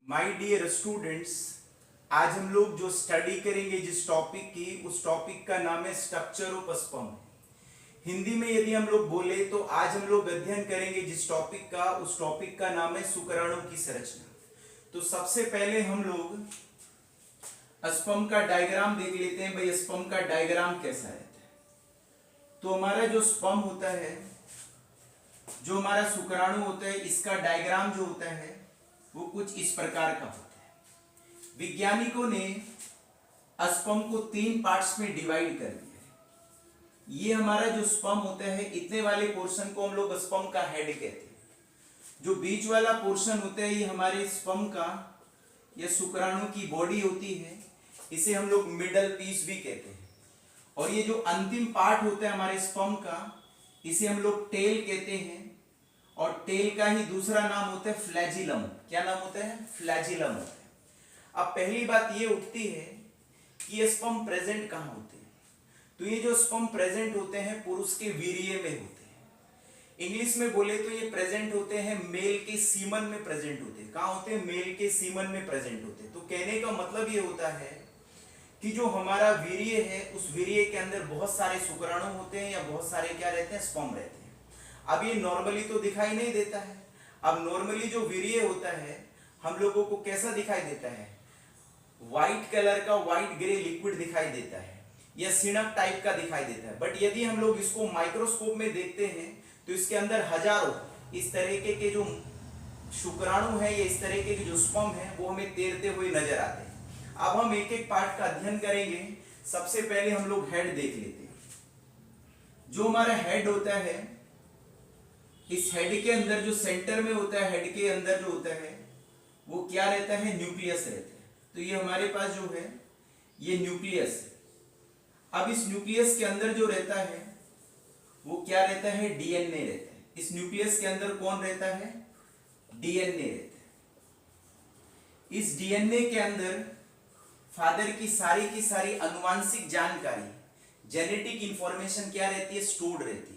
My dear students, आज हम लोग जो स्टडी करेंगे जिस टॉपिक की, उस टॉपिक का नाम है स्ट्रक्चर ऑफ स्पर्म। हिंदी में यदि हम लोग बोले तो आज हम लोग अध्ययन करेंगे जिस टॉपिक का, उस टॉपिक का नाम है शुक्राणु की संरचना। तो सबसे पहले हम लोग स्पर्म का डायग्राम देख लेते हैं। भाई स्पर्म का डायग्राम कैसा रहता है। तो हमारा जो स्पर्म होता है, जो हमारा शुक्राणु होता है, इसका डायग्राम जो होता है वो कुछ इस प्रकार का होता है। वैज्ञानिकों ने स्पर्म को 3 पार्ट्स में डिवाइड कर दिया है। ये हमारा जो स्पर्म होता है, इतने वाले पोर्शन को हम लोग स्पर्म का हेड कहते हैं। जो बीच वाला पोर्शन होता है, ये हमारे स्पर्म का या शुक्राणु की बॉडी होती है, इसे हम लोग मिडल पीस भी कहते हैं। और ये जो अंतिम पार्ट होता है हमारे स्पर्म का, इसे हम लोग टेल कहते हैं। और टेल का ही दूसरा नाम होता है फ्लैजिलम। क्या नाम होता है? फ्लैजिलम होता है। अब पहली बात ये उठती है कि ये स्पर्म प्रेजेंट कहाँ होते हैं। तो ये जो स्पर्म प्रेजेंट होते हैं पुरुष के वीर्य में होते हैं। इंग्लिश में बोले तो ये प्रेजेंट होते हैं मेल के सीमन में प्रेजेंट होते हैं। कहाँ होते हैं? मेल के सीमन में प्रेजेंट होते हैं। तो कहने का मतलब ये होता है कि जो हमारा वीर्य है, उस वीर्य के अंदर बहुत सारे शुक्राणु होते हैं या बहुत सारे क्या रहते हैं? स्पर्म रहते हैं। अब ये नॉर्मली तो दिखाई नहीं देता है। अब नॉर्मली जो वीर्य होता है हम लोगों को कैसा दिखाई देता है? व्हाइट कलर का, व्हाइट ग्रे लिक्विड दिखाई देता है या सिनक टाइप का दिखाई देता है। बट यदि हम लोग इसको माइक्रोस्कोप में देखते हैं तो इसके अंदर हजारों इस तरीके के जो शुक्राणु है या इस तरीके के जो स्पर्म है वो हमें तैरते हुए नजर आते हैं। अब हम एक एक पार्ट का अध्ययन करेंगे। सबसे पहले हम लोग हेड देख लेते हैं। जो हमारा हेड होता है, इस हेड के अंदर जो सेंटर में होता है, हेड के अंदर जो होता है वो क्या रहता है? न्यूक्लियस रहता है। तो ये हमारे पास जो है ये न्यूक्लियस है। अब इस न्यूक्लियस के अंदर जो रहता है वो क्या रहता है? डीएनए रहता है। इस न्यूक्लियस के अंदर कौन रहता है? डीएनए रहता है। इस डीएनए के अंदर फादर की सारी आनुवांशिक जानकारी, जेनेटिक इंफॉर्मेशन क्या रहती है? स्टोर्ड रहती है।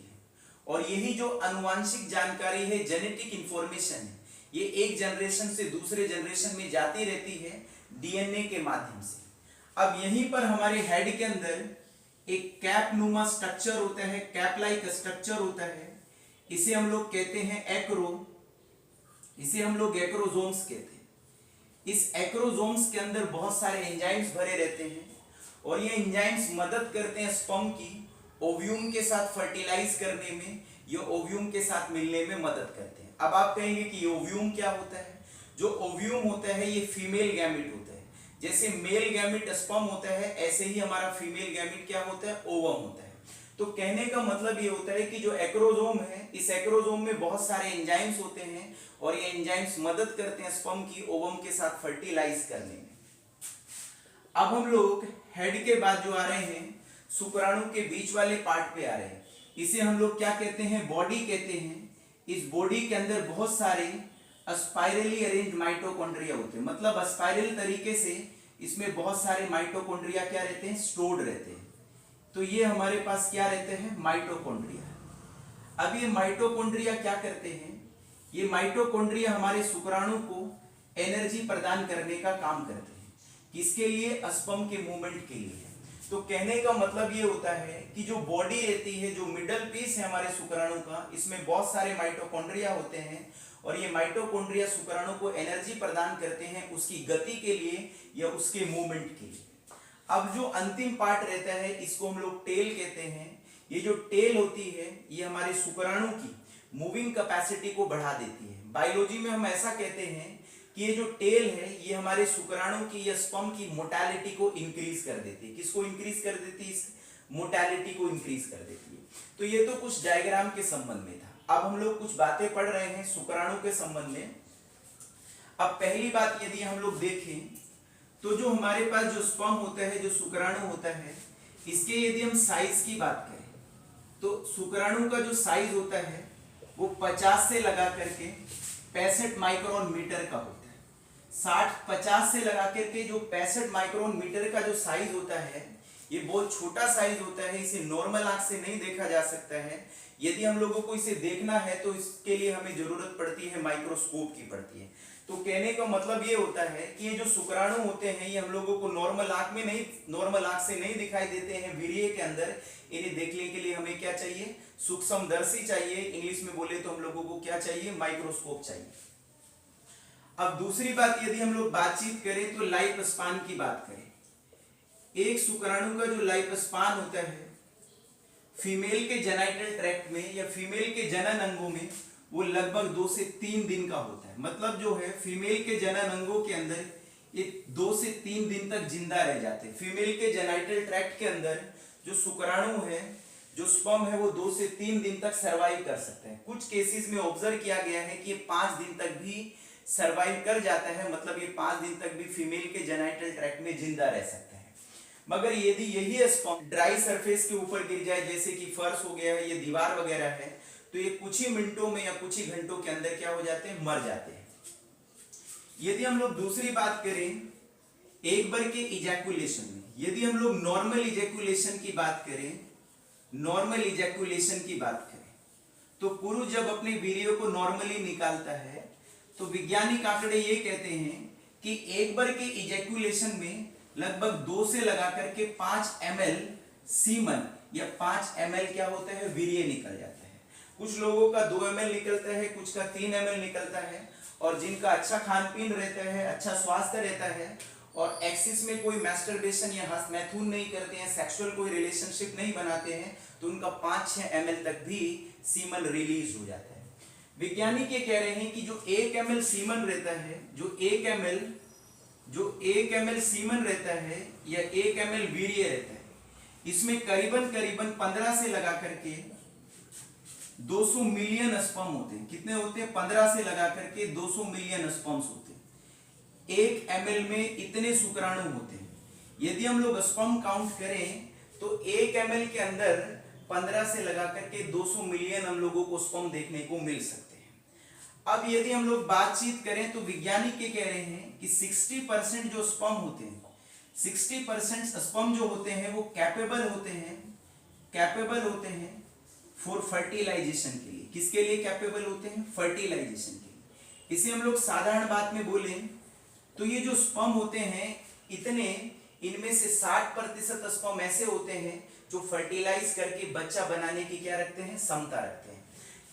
और यही जो आनुवांशिक जानकारी है, जेनेटिक इंफॉर्मेशन है, ये एक जनरेशन से दूसरे जनरेशन में जाती रहती है डीएनए के माध्यम से। अब यहीं पर हमारे हेड के अंदर एक कैप नुमा स्ट्रक्चर होता है, कैप लाइक स्ट्रक्चर होता है। इसे हम लोग कहते हैं एक्रोजोम्स कहते हैं। इस एक्रोजोम्स के अंदर बहुत सारे एंजाइम्स भरे रहते हैं और ये एंजाइम्स मदद करते हैं स्पर्म की ओव्यूम के साथ फर्टिलाइज करने में, ये ओव्यूम के साथ मिलने में मदद करते हैं। अब आप कहेंगे कि ओव्यूम क्या होता है? जो ओव्यूम होता है ये फीमेल गैमेट होता है। जैसे मेल गैमेट स्पर्म होता है, ऐसे ही हमारा फीमेल गैमेट क्या होता है? ओवम होता है। तो कहने का मतलब ये होता है कि जो एक्रोजोम है, इस एक्रोजोम में बहुत सारे एंजाइम्स होते हैं और ये एंजाइम्स मदद करते हैं स्पर्म की ओवम के साथ फर्टिलाइज करने में। अब हम लोग हेड के बाद जो आ रहे हैं, शुक्राणु के बीच वाले पार्ट पे आ रहे हैं। इसे हम लोग क्या कहते हैं? बॉडी कहते हैं। इस बॉडी के अंदर बहुत सारे स्पाइरली अरेंज्ड माइटोकॉन्ड्रिया होते हैं। मतलब स्पाइरल तरीके से इसमें बहुत सारे माइटोकॉन्ड्रिया क्या रहते हैं? स्टोर्ड रहते हैं। तो ये हमारे पास क्या रहते हैं? माइटोकॉन्ड्रिया। अब ये माइटोकॉन्ड्रिया क्या करते हैं? ये माइटोकॉन्ड्रिया हमारे शुक्राणु को एनर्जी प्रदान करने का काम करते हैं। किसके लिए? स्पर्म के मूवमेंट के लिए। तो कहने का मतलब ये होता है कि जो बॉडी रहती है, जो मिडल पीस है हमारे शुक्राणु का, इसमें बहुत सारे माइटोकॉन्ड्रिया होते हैं और ये माइटोकॉन्ड्रिया शुक्राणु को एनर्जी प्रदान करते हैं उसकी गति के लिए या उसके मूवमेंट के लिए। अब जो अंतिम पार्ट रहता है इसको हम लोग टेल कहते हैं। ये जो टेल होती है ये हमारे शुक्राणु की मूविंग कैपेसिटी को बढ़ा देती है। बायोलॉजी में हम ऐसा कहते हैं कि ये जो टेल है ये हमारे शुक्राणु की या स्पर्म की मोटालिटी को इंक्रीज कर देती है। किसको इंक्रीज कर देती है? इस मोटालिटी को इंक्रीज कर देती है। तो ये तो कुछ डायग्राम के संबंध में था। अब हम लोग कुछ बातें पढ़ रहे हैं शुक्राणु के संबंध में। अब पहली बात यदि हम लोग देखें तो जो हमारे पास जो स्पर्म होता है, जो शुक्राणु होता है, इसके यदि हम साइज की बात करें तो शुक्राणु का जो साइज होता है वो 50 से लगा करके 65 माइक्रोन मीटर का होता है। 50 से लगा करके जो 65 माइक्रोन मीटर का जो साइज होता है ये बहुत छोटा साइज होता है। इसे नॉर्मल आंख से नहीं देखा जा सकता है। यदि हम लोगों को इसे देखना है तो इसके लिए हमें जरूरत पड़ती है माइक्रोस्कोप की पड़ती है। तो कहने का मतलब ये होता है कि ये जो शुक्राणु होते हैं ये हम लोगों को नॉर्मल आंख से नहीं दिखाई देते हैं वीर्य के अंदर। इन्हें देखने के लिए हमें क्या चाहिए, सूक्ष्मदर्शी चाहिए, इंग्लिश में बोले तो हम लोगों को क्या चाहिए, माइक्रोस्कोप चाहिए। अब दूसरी बात यदि हम लोग बातचीत करें तो लाइफ स्पान की बात करें। एक शुक्राणु का जो लाइफ स्पान होता है फीमेल के जेनाइटल ट्रैक्ट में या फीमेल के जनन अंगों में वो लगभग 2 से 3 दिन का होता है। मतलब जो है फीमेल के जनन अंगों के अंदर ये 2 से 3 दिन तक जिंदा रह जाते हैं। फीमेल के जेनाइटल ट्रैक्ट के अंदर जो शुक्राणु है, जो स्पर्म है, वो 2 से 3 दिन तक सरवाइव कर सकते हैं। कुछ केसेस में ऑब्जर्व किया गया है कि ये 5 दिन तक भी सरवाइव कर जाता है। मतलब ये 5 दिन तक भी फीमेल के जेनाइटल ट्रैक्ट में जिंदा रह सकते हैं। मगर यदि यही स्पर्म ड्राई सरफेस के ऊपर गिर जाए, जैसे कि फर्श हो गया है, ये दीवार वगैरह है, तो ये कुछ ही मिनटों में या कुछ ही घंटों के अंदर क्या हो जाते हैं, मर जाते हैं। यदि हम लोग दूसरी बात करें एक बार के इजैकुलेशन में, यदि हम लोग नॉर्मल इजैकुलेशन की बात करें, नॉर्मल इजैकुलेशन की बात करें तो पुरुष जब अपने वीर्य को नॉर्मली निकालता है तो वैज्ञानिक आंकड़े ये कहते हैं कि एक बार के इजैकुलेशन में लगभग 2 से लगा करके 5 ml सीमन या 5 ml क्या होता है, वीर्य निकल जाता है। कुछ लोगों का 2 ml निकलता है, कुछ का 3 ml निकलता है। और जिनका अच्छा खान पीन रहता है, अच्छा स्वास्थ्य रहता है और एक्सिस में कोई मैस्टरबेशन या हस्तमैथुन नहीं करते हैं, सेक्सुअल कोई रिलेशनशिप नहीं बनाते हैं, तो उनका 5-6 ml तक भी सीमन रिलीज हो जाता है। वैज्ञानिक ये कह रहे हैं कि जो 1 ml सीमन रहता है, जो 1 ml सीमन रहता है या 1 ml वीर्य रहता है, इसमें करीबन 15 से लगा करके 200 मिलियन स्पर्म होते हैं। कितने होते हैं, 15 से लगा करके 200 मिलियन स्पर्म्स होते हैं। 1 ml में इतने शुक्राणु होते हैं। यदि हम लोग स्पर्म काउंट करें तो 1 ml के अंदर 15 से लगा करके 200 मिलियन हम लोगों को स्पर्म देखने को मिल सकते हैं। अब यदि हम लोग बातचीत करें तो वैज्ञानिक ये कह रहे हैं कि 60% जो स्पर्म होते हैं, 60% स्पर्म जो होते हैं वो कैपेबल होते हैं फॉर फर्टिलाइजेशन के लिए। किसके लिए कैपेबल होते हैं, फर्टिलाइजेशन के लिए। इसे हम लोग साधारण बात में बोलें तो ये जो स्पर्म होते हैं इनमें से 60% स्पर्म ऐसे होते हैं जो फर्टिलाइज करके बच्चा बनाने की क्या रखते हैं, क्षमता रखते हैं।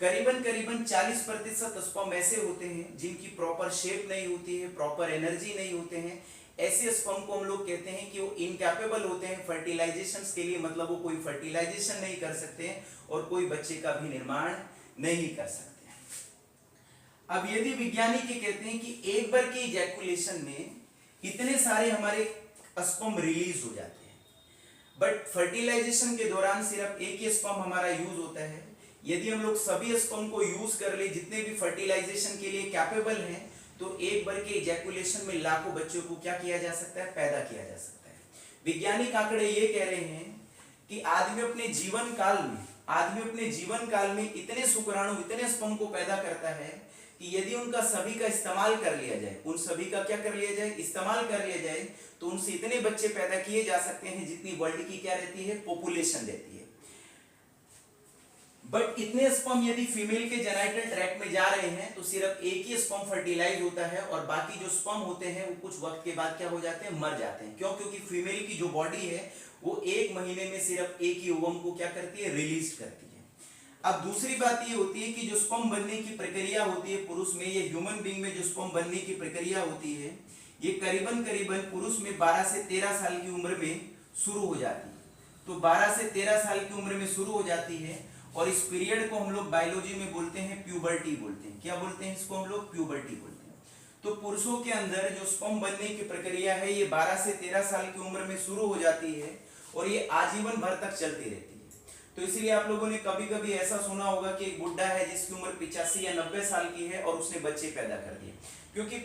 करीबन 40% स्पर्म ऐसे होते हैं जिनकी प्रॉपर शेप नहीं होती है, प्रॉपर एनर्जी नहीं होते हैं। ऐसे स्पर्म को हम लोग कहते हैं कि वो इनकैपेबल होते हैं फर्टिलाइजेशन के लिए। मतलब वो कोई फर्टिलाइजेशन नहीं कर सकते हैं और कोई बच्चे का भी निर्माण नहीं कर सकते हैं। अब यदि वैज्ञानिक ये कहते हैं कि एक बार के इजैकुलेशन में इतने सारे हमारे स्पर्म रिलीज हो जाते हैं, बट फर्टिलाइजेशन के दौरान सिर्फ एक ही स्पर्म हमारा यूज होता है। यदि हम लोग सभी स्पर्म को यूज कर ले जितने भी फर्टिलाइजेशन के लिए कैपेबल हैं, तो एक बार के इजैकुलेशन में लाखों बच्चों को क्या किया जा सकता है, पैदा किया जा सकता है। वैज्ञानिक आंकड़े ये कह रहे हैं कि आदमी अपने जीवन काल में इतने शुक्राणु, इतने स्पर्म को पैदा करता है कि यदि उनका सभी का इस्तेमाल कर लिया जाए, उन सभी का क्या कर लिया जाए, इस्तेमाल कर लिया जाए, तो उनसे इतने बच्चे पैदा किए जा सकते हैं जितनी वर्ल्ड की क्या रहती है, पॉपुलेशन रहती है। बट इतने स्पर्म यदि फीमेल के जेनाइटल ट्रैक्ट में जा रहे हैं तो सिर्फ एक ही स्पर्म फर्टिलाइज होता है और बाकी जो स्पर्म होते हैं वो कुछ वक्त के बाद क्या हो जाते हैं, मर जाते हैं। क्यों? क्योंकि फीमेल की जो बॉडी है वो 1 महीने में सिर्फ एक ही ओवम को क्या करती है, रिलीज करती है। अब दूसरी बात ये होती है कि जो स्पर्म बनने की प्रक्रिया होती है पुरुष में, ये ह्यूमन बीइंग में जो स्पर्म बनने की प्रक्रिया होती है, ये करीबन पुरुष में 12 से 13 साल की उम्र में शुरू हो जाती है। तो 12 से 13 साल की उम्र में शुरू हो जाती है और इस पीरियड को हम लोग बायोलॉजी में बोलते हैं प्यूबर्टी बोलते हैं। क्या बोलते हैं इसको हम लोग, प्यूबर्टी बोलते हैं। तो पुरुषों के अंदर जो स्पर्म बनने की प्रक्रिया है ये 12 से 13 साल की उम्र में शुरू हो जाती है और ये आजीवन भर तक चलती रहती है। तो इसलिए आप लोगों ने कभी कभी ऐसा सुना होगा कि एक बुढ़ा है जिसकी उम्र 85 या 90 साल की है और उसने बच्चे पैदा कर दिए। क्योंकि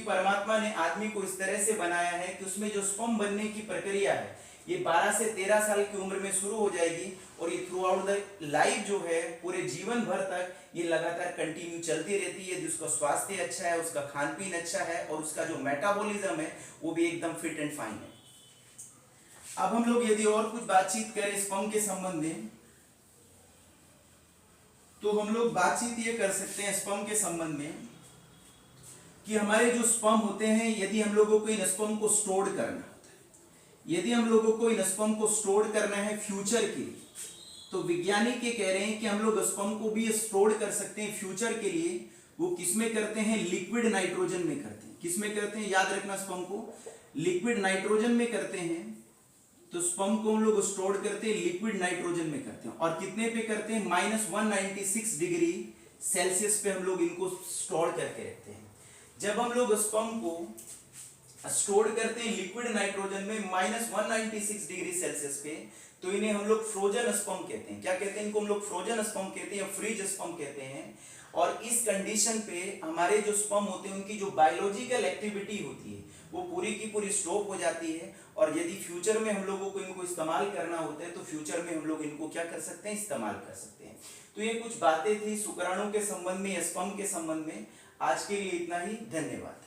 परमात्मा ने आदमी को इस तरह से बनाया है कि उसमें जो स्पर्म बनने की प्रक्रिया है ये 12 से 13 साल की उम्र में शुरू हो जाएगी और ये थ्रू आउट द लाइफ जो है, पूरे जीवन भर तक ये लगातार कंटिन्यू चलती रहती है। जिसका स्वास्थ्य अच्छा है, उसका खान पीन अच्छा है और उसका जो मेटाबॉलिज्म है वो भी एकदम फिट एंड फाइन है। अब हम लोग यदि और कुछ बातचीत करें स्पर्म के संबंध में, तो हम लोग बातचीत ये कर सकते हैं स्पर्म के संबंध में कि हमारे जो स्पर्म होते हैं, यदि हम लोगों को इन स्पर्म को स्टोर करना होता है, यदि हम लोगों को इन स्पर्म को स्टोर करना है फ्यूचर के लिए, तो वैज्ञानिक ये कह रहे हैं कि हम लोग स्पर्म को भी स्टोर कर सकते हैं फ्यूचर के लिए। वो किसमें करते हैं? लिक्विड नाइट्रोजन में करते हैं। किसमें करते हैं? याद रखना, स्पर्म को लिक्विड नाइट्रोजन में करते हैं। तो स्पर्म को हम लोग स्टोर करते हैं लिक्विड नाइट्रोजन में करते हैं। और कितने पे करते हैं? -196 डिग्री सेल्सियस पे हम लोग इनको स्टोर करके रखते हैं। जब हम लोग स्पर्म को स्टोर करते हैं लिक्विड नाइट्रोजन में -196 डिग्री सेल्सियस पे, तो इन्हें हम लोग फ्रोजन स्पर्म कहते हैं। क्या कहते हैं इनको? हम लोग फ्रोजन स्पर्म कहते हैं या फ्रीज स्पर्म कहते हैं। और इस कंडीशन पे हमारे जो स्पर्म होते हैं उनकी जो बायोलॉजिकल एक्टिविटी होती है वो पूरी की पूरी स्टॉप हो जाती है। और यदि फ्यूचर में हम लोगों को इनको इस्तेमाल करना होता है तो फ्यूचर में हम लोग इनको क्या कर सकते हैं? इस्तेमाल कर सकते हैं। तो ये कुछ बातें थी शुक्राणु के संबंध में, स्पर्म के संबंध में। आज के लिए इतना ही, धन्यवाद।